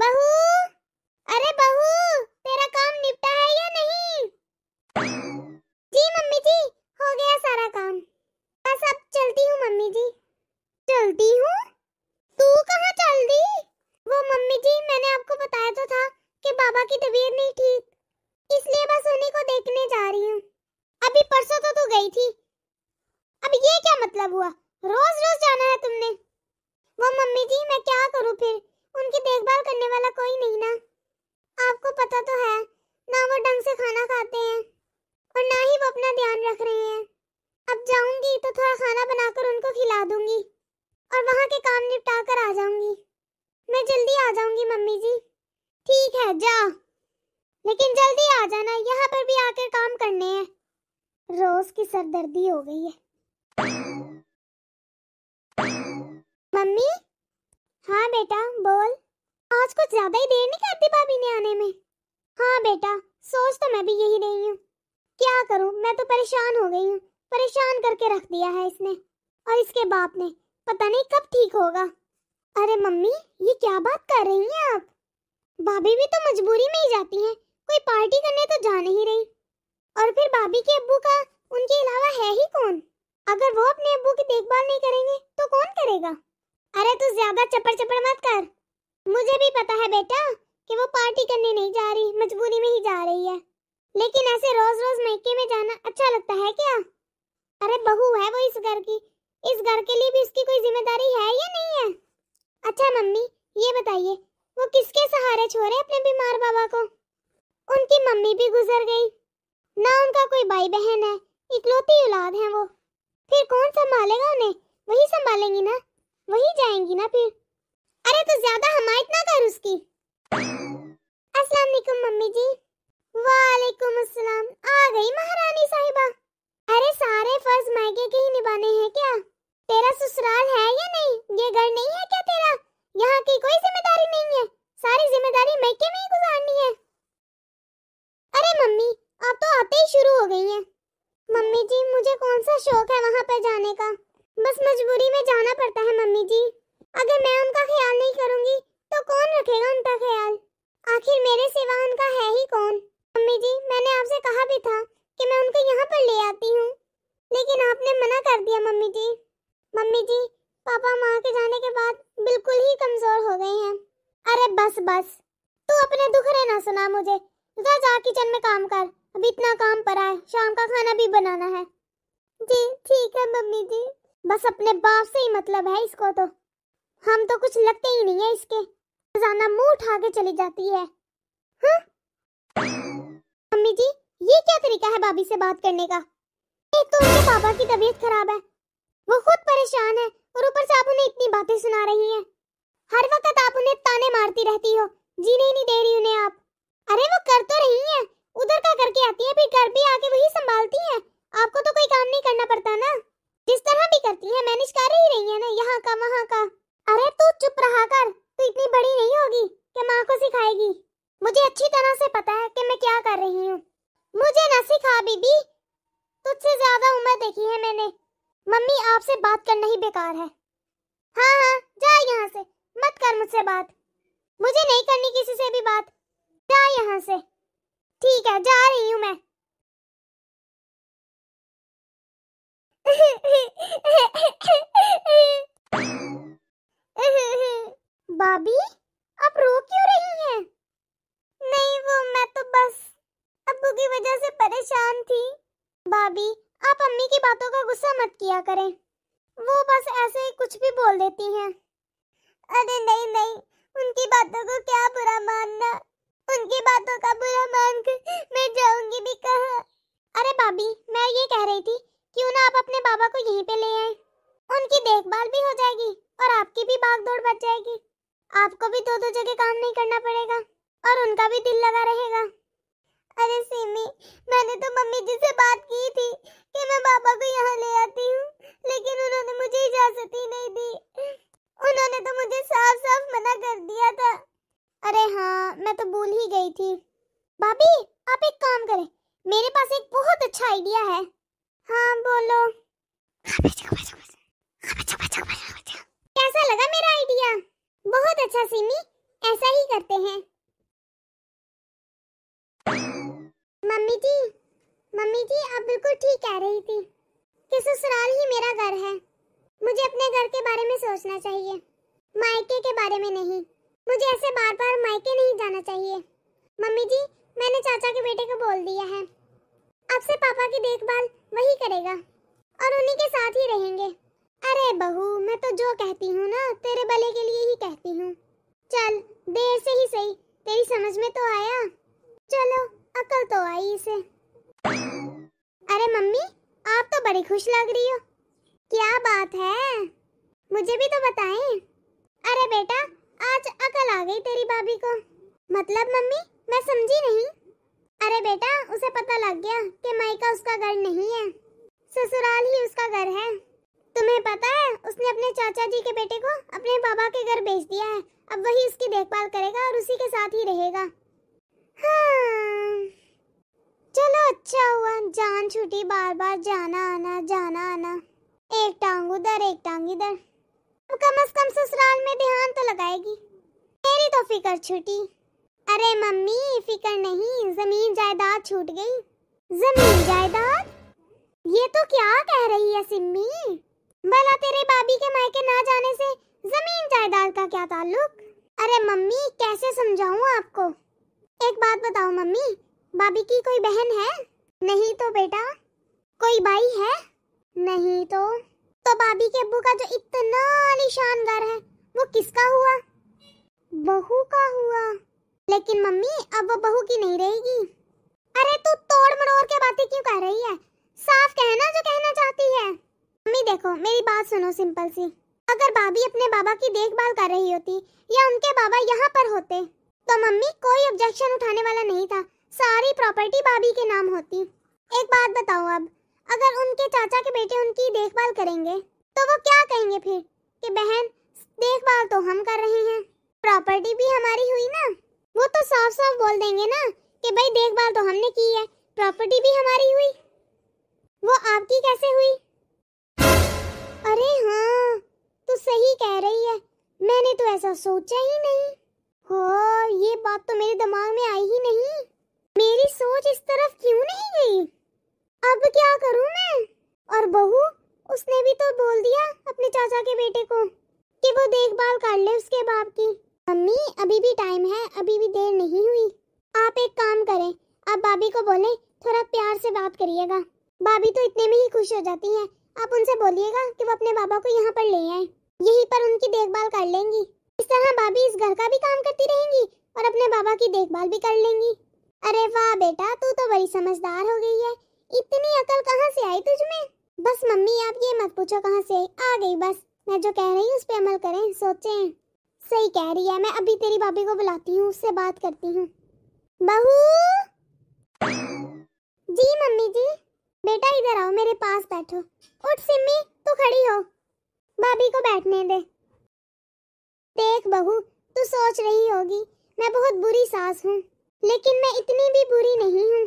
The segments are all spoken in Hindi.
बहू, अरे बहू, तेरा काम निपटा है या नहीं? जी मम्मी जी, हो गया सारा काम। बस अब चलती हूँ मम्मी जी। चलती हूँ? तू कहाँ चल दी? वो मम्मी जी, मैंने आपको बताया तो था कि बाबा की तबीयत नहीं ठीक, इसलिए बस उन्हीं को देखने जा रही हूँ। अभी परसों तो तू गई थी। अब ये क्या मतलब हुआ? रोज रोज जाना है तुमने? वो मम्मी जी, मैं क्या करूँ फिर? उनकी देखभाल करने वाला कोई नहीं ना। आपको पता तो है ना, वो ढंग से खाना खाते हैं और ना ही वो अपना ध्यान रख रहे हैं। अब जाऊंगी तो थोड़ा खाना बनाकर उनको खिला दूंगी और वहाँ के काम निपटा कर आ जाऊंगी। मैं जल्दी आ जाऊंगी मम्मी जी। ठीक है, जा, लेकिन जल्दी आ जाना, यहाँ पर भी आकर काम करने हैं। रोज की सरदर्दी हो गई है। मम्मी? हाँ बेटा, बोल। आज कुछ ज्यादा ही देर नहीं करती भाभी ने आने में। हाँ बेटा, सोच तो मैं भी यही रही हूँ। क्या करूँ, मैं तो परेशान हो गई हूँ। परेशान करके रख दिया है इसने और इसके बाप ने। पता नहीं कब ठीक होगा। अरे मम्मी, ये क्या बात कर रही हैं आप? भाभी भी तो मजबूरी में ही जाती हैं, कोई पार्टी करने तो जा नहीं रही। और फिर भाभी के अब्बू का उनके अलावा है ही कौन? अगर वो अपने अब्बू की देखभाल नहीं करेंगे तो कौन करेगा? अरे तू ज्यादा चपड़ चपड़ मत कर। मुझे भी पता है बेटा कि वो पार्टी करने नहीं जा रही, मजबूरी में ही जा रही है। लेकिन ऐसे रोज रोज मैके में जाना अच्छा लगता है क्या? अरे बहू है वो इस घर की, इस घर के लिए भी उसकी कोई जिम्मेदारी है या नहीं है? अच्छा मम्मी, ये बताइए, वो किसके सहारे छोड़े अपने बीमार बाबा को? उनकी मम्मी भी गुजर गई ना, उनका कोई भाई बहन है, इकलौती औलाद है वो। फिर कौन संभालेगा उन्हें? वही संभालेंगी ना, वही जाएंगी ना फिर। अरे तू ज्यादा हमायत ना कर उसकी। अस्सलाम वालेकुम मम्मी जी। वालेकुम अस्सलाम। आ गई महारानी साहिबा। अरे सारे फर्ज मायके के ही निभाने हैं क्या? तेरा ससुराल है या नहीं? ये घर नहीं है क्या तेरा? यहाँ की कोई जिम्मेदारी नहीं है, सारी जिम्मेदारी मायके में ही गुजारनी है। अरे मम्मी, आप तो आते ही शुरू हो गई हैं। मम्मी जी, मुझे कौन सा शौक है वहाँ पर जाने का, बस मजबूरी में जाना पड़ता है मम्मी जी। अगर मैं उनका ख्याल नहीं करूंगी तो कौन रखेगा उनका ख्याल? आखिर मेरे सिवा उनका है ही कौन? मम्मी जी, मैंने आपसे कहा भी था कि मैं उनको यहाँ पर ले आती हूँ, लेकिन आपने मना कर दिया मम्मी जी। मम्मी जी, पापा माँ के जाने के बाद बिल्कुल ही कमजोर हो गए हैं। अरे बस बस, तू अपने दुखड़े ना सुना मुझे। जा किचन में काम कर, अभी इतना काम पड़ा है, शाम का खाना भी बनाना है। जी ठीक है मम्मी जी। बस अपने बाप से ही मतलब है इसको तो, हम तो कुछ लगते ही नहीं है इसके। रोजाना मुंह उठा के चली जाती है। हाँ? मम्मी जी, ये क्या तरीका है भाभी से बात करने का? एक तो उनके पापा की तबीयत खराब है, वो खुद परेशान है और ऊपर से आप उन्हें इतनी बातें सुना रही हैं। हर वक्त आप उन्हें ताने मारती रहती हो, जीने ही नहीं दे रही उन्हें आप। अरे वो कर तो रही हैं, उधर का करके आती है, फिर घर भी आके वही संभालती हैं। आपको तो कोई काम नहीं करना पड़ता ना, जिस तरह भी करती है मैनेज कर ही रही है ना, यहाँ का वहाँ का। अरे तू चुप रहा कर, तू इतनी बड़ी नहीं होगी कि माँ को सिखाएगी। मुझे अच्छी तरह से पता है कि मैं क्या कर रही हूँ। मुझे ना सिखा बीबी, तुझसे ज्यादा उम्र देखी है मैंने। मम्मी, आपसे बात करना ही बेकार है। हाँ हाँ, जा यहाँ से, मत कर मुझसे बात। मुझे नहीं करनी किसी से भी बात, जा यहाँ से। ठीक है, जा रही हूँ मैं। भाभी, आप रो क्यों रही हैं? नहीं वो मैं तो बस अब्बू की वजह से परेशान थी। भाभी, आप अम्मी की बातों का गुस्सा मत किया करें, वो बस ऐसे ही कुछ भी बोल देती हैं। अरे नहीं नहीं, उनकी बातों को क्या बुरा मानना, उनकी बातों का बुरा मानकर मैं जाऊंगी भी कहाँ? अरे भाभी, मैं ये कह रही थी, क्यों ना आप अपने बाबा को यहीं पे ले आए, उनकी देखभाल भी हो जाएगी और आपकी भी भागदौड़ बच जाएगी। आपको भी दो दो जगह काम नहीं करना पड़ेगा और उनका भी दिल लगा रहेगा। अरे सिमी, मैंने तो मम्मी जी से बात की थी कि मैं पापा को यहाँ ले आती हूँ, लेकिन उन्होंने मुझे इजाजत ही नहीं दी। उन्होंने तो मुझे साफ साफ मना कर दिया था। अरे हाँ, मैं तो भूल ही गई थी। भाभी, आप एक काम करें, मेरे पास एक बहुत अच्छा आइडिया है। हाँ बोलो। कैसा लगा मेरा आइडिया? बहुत अच्छा सिमी, ऐसा ही करते हैं। मम्मी जी आप बिल्कुल ठीक कह रही थी कि ससुराल ही मेरा घर है। मुझे अपने घर के बारे में सोचना चाहिए, मायके के बारे में नहीं। मुझे ऐसे बार बार मायके नहीं जाना चाहिए। मम्मी जी मैंने चाचा के बेटे को बोल दिया है, अब से पापा की देखभाल वही करेगा और उन्हीं के साथ ही रहेंगे। अरे बहू मैं तो जो कहती हूँ ना तेरे भले के लिए ही कहती हूँ। चल देर से ही सही तेरी समझ में तो आया, चलो अकल तो आई इसे। अरे मम्मी आप तो बड़ी खुश लग रही हो, क्या बात है मुझे भी तो बताएं। अरे बेटा आज अकल आ गई तेरी भाभी को। मतलब मम्मी मैं समझी नहीं। अरे बेटा उसे पता लग गया कि मायका उसका घर नहीं है, ससुराल ही उसका घर है। तुम्हें पता है उसने अपने चाचा जी के बेटे को अपने बाबा के घर भेज दिया है, अब वही उसकी देखभाल करेगा और उसी के साथ ही रहेगा। हाँ चलो अच्छा हुआ, जान छूटी बार बार जाना आना, एक टांग उधर एक टांग इधर। अब कम से कम ससुराल में ध्यान तो लगाएगी, मेरी तो फिक्र छूटी। अरे मम्मी फिक्र नहीं, जमीन जायदाद छूट गई। जमीन जायदाद ये तो क्या कह रही है सिम्मी, भला तेरे भाभी के मायके ना जाने से जमीन जायदाद का क्या ताल्लुक। अरे मम्मी कैसे समझाऊं आपको। एक बात बताओ मम्मी, भाभी की कोई बहन है? नहीं तो बेटा। कोई भाई है? नहीं तो भाभी के अब्बू का जो इतना आलीशान घर है वो किसका हुआ? बहू का हुआ। लेकिन मम्मी अब वो बहू की नहीं रहेगी। अरे तू तोड़ मरोड़ के बातें क्यों कर रही है, साफ कहना जो कहना चाहती है। मम्मी देखो मेरी बात सुनो सिंपल सी, अगर भाभी अपने बाबा की देखभाल कर रही होती या उनके बाबा यहाँ पर होते तो मम्मी कोई ऑब्जेक्शन उठाने वाला नहीं था, सारी प्रॉपर्टी भाभी के नाम होती। एक बात बताओ, अब अगर उनके चाचा के बेटे उनकी देखभाल करेंगे तो वो क्या कहेंगे फिर कि बहन देखभाल तो हम कर रहे हैं, प्रॉपर्टी भी हमारी हुई ना। वो तो साफ साफ बोल देंगे ना कि भाई देखभाल तो हमने की है, प्रॉपर्टी भी हमारी हुई, वो आपकी कैसे हुई। अरे हाँ तू सही कह रही है, मैंने तो ऐसा सोचा ही नहीं। हाँ ये बात तो मेरे दिमाग में आई ही नहीं, मेरी सोच इस तरफ क्यों नहीं गई। अब क्या करूं मैं। और बहू उसने भी तो बोल दिया अपने चाचा के बेटे को कि वो देखभाल कर ले उसके बाप की। मम्मी अभी भी टाइम है, अभी भी देर नहीं हुई। आप एक काम करें, आप भाभी को बोलें थोड़ा प्यार से बात करिएगा, भाभी तो इतने में ही खुश हो जाती हैं। आप उनसे बोलिएगा कि वो अपने बाबा को यहाँ पर ले आए, यहीं पर उनकी देखभाल कर लेंगी। इस तरह भाभी इस घर का भी काम करती रहेंगी और अपने बाबा की देखभाल भी कर लेंगी। अरे वाह बेटा तू तो बड़ी समझदार हो गई है, इतनी अकल कहाँ से आई तुझमें। बस मम्मी आप ये मत पूछो कहाँ से आ गई, बस मैं जो कह रही हूँ उस पे अमल करें, सोचें। सही कह रही है, मैं अभी तेरी भाभी को बुलाती हूँ, उससे बात करती हूँ। बहू जी मम्मी जी। बेटा इधर आओ मेरे पास बैठो। उठ सिम्मी तू खड़ी हो, भाभी को बैठने दे। देख बहू तू सोच रही होगी मैं बहुत बुरी सास हूँ, लेकिन मैं इतनी भी बुरी नहीं हूँ।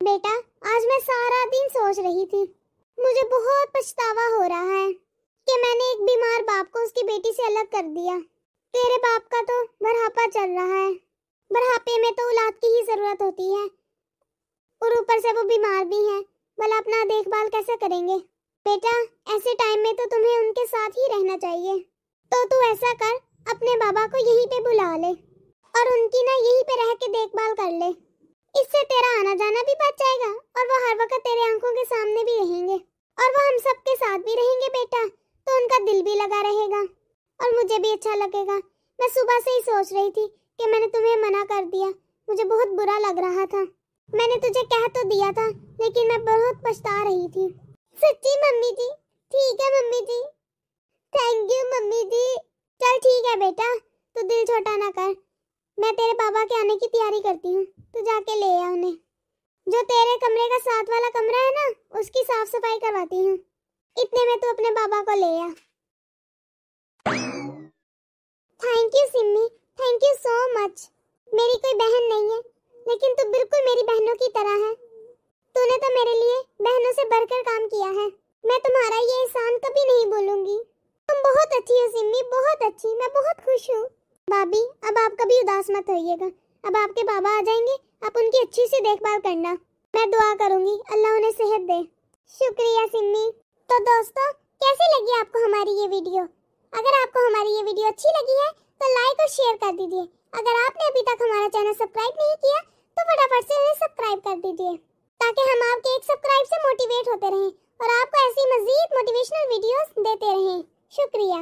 बेटा आज मैं सारा दिन सोच रही थी, मुझे बहुत पछतावा हो रहा है कि मैंने एक बीमार बाप को उसकी बेटी से अलग कर दिया। तेरे बाप का तो बुढ़ापा चल रहा है, बुढ़ापे में तो औलाद की ही जरूरत होती है और ऊपर से वो बीमार भी हैं, भला अपना देखभाल कैसे करेंगे। बेटा ऐसे टाइम में तो तुम्हें उनके साथ ही रहना चाहिए, तो तू ऐसा कर अपने बाबा को यहीं पे बुला ले और उनकी ना यहीं पे रह के देखभाल कर ले, इससे तेरा आना जाना भी बच जाएगा और वो हर वक्त तेरे आंखों के सामने भी रहेंगे और वो हम सब के साथ भी रहेंगे बेटा, तो उनका दिल भी लगा रहेगा और मुझे भी अच्छा लगेगा। मैं सुबह से ही सोच रही थी कि मैंने तुम्हें मना कर दिया, मुझे बहुत बुरा लग रहा था। मैंने तुझे कह तो दिया था लेकिन मैं बहुत पछता रही थी। सच्ची मम्मी जी। ठीक है mummy ji, thank you mummy ji. चल ठीक है बेटा तू दिल छोटा ना कर, मैं तेरे पापा के आने की तैयारी करती हूँ, तू जाके ले आ उन्हें। जो तेरे कमरे का साथ वाला कमरा है ना उसकी साफ सफाई करवाती हूँ, इतने में तू अपने बाबा को ले आ। Thank you Simmi, thank you so much. मेरी कोई बहन नहीं है लेकिन तू बिल्कुल मेरी बहनों की तरह है, तूने तो मेरे लिए बहनों से बढ़कर काम किया है, मैं तुम्हारा ये एहसान कभी नहीं भूलूंगी। तुम बहुत अच्छी हो सिम्मी, बहुत अच्छी, मैं बहुत खुश हूँ। भाभी अब आप कभी उदास मत होइएगा। अब आपके बाबा आ जाएंगे, आप उनकी अच्छी सी देखभाल करना। मैं दुआ करूंगी अल्लाह उन्हें सेहत दे। शुक्रिया सिम्मी। तो दोस्तों, कैसी लगी आपको हमारी ये वीडियो? अगर आपको हमारी ये वीडियो अच्छी लगी है तो लाइक और शेयर कर दीजिए। अगर आपने अभी तक हमारा चैनल सब्सक्राइब नहीं किया तो फटाफट से इन्हें सब्सक्राइब कर दीजिए, ताकि हम आपके एक सब्सक्राइब से मोटिवेट होते रहें और आपको ऐसी मजीद मोटिवेशनल वीडियोस देते रहें। शुक्रिया।